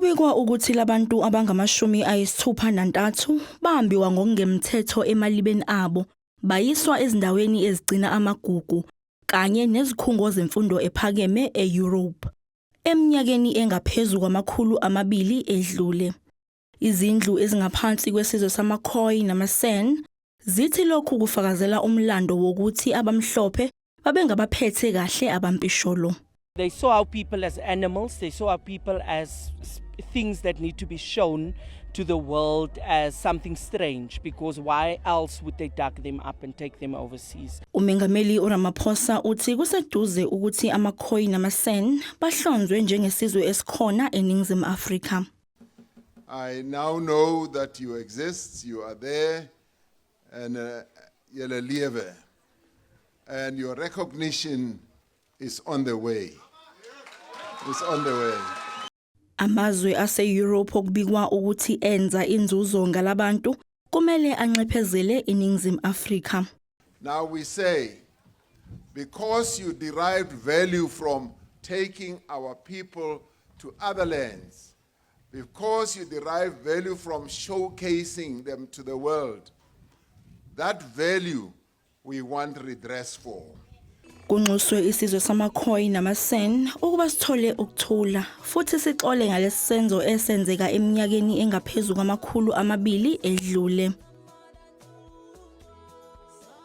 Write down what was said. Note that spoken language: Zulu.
Kubikwa ukuthi labantu abangamashumi ayisithupha nantathu bahambiwa ngokungemthetho emalibeni abo, bayiswa ezindaweni ezigcina amagugu kanye nezikhungo zemfundo ephakeme e-Europe. Eminyakeni engaphezulu kwamakhulu amabili edlule, izindlu ezingaphansi kwesizwe samaKhoi namaSan zithi lokhu kufakazela umlando wokuthi abamhlophe babengabaphethe kahle abampisholo. They saw our people as animals, they saw our people as things that need to be shown to the world as something strange, because why else would they dug them up and take them overseas? Umengameli uRamaphosa uthi kuseduze ukuthi amaKhoi namaSan bahlonzwe njengesizwe esikhona eNingizimu Afrika. I now know that you exist, you are there, and julle lewe, and your recognition is on the way. It's on the way. Amazwe ase-Europe okubikwa ukuthi enza inzuzo ngalabantu kumele anxephezele eNingizimu Afrika. Now we say, because you derived value from taking our people to other lands, because you derive value from showcasing them to the world, that value we want redress for. Kunxuswe isizwe samaKhoi namaSan ukuba sithole ukuthula futhi sixole ngalesi senzo esenzeka eminyakeni engaphezulu kwamakhulu amabili edlule.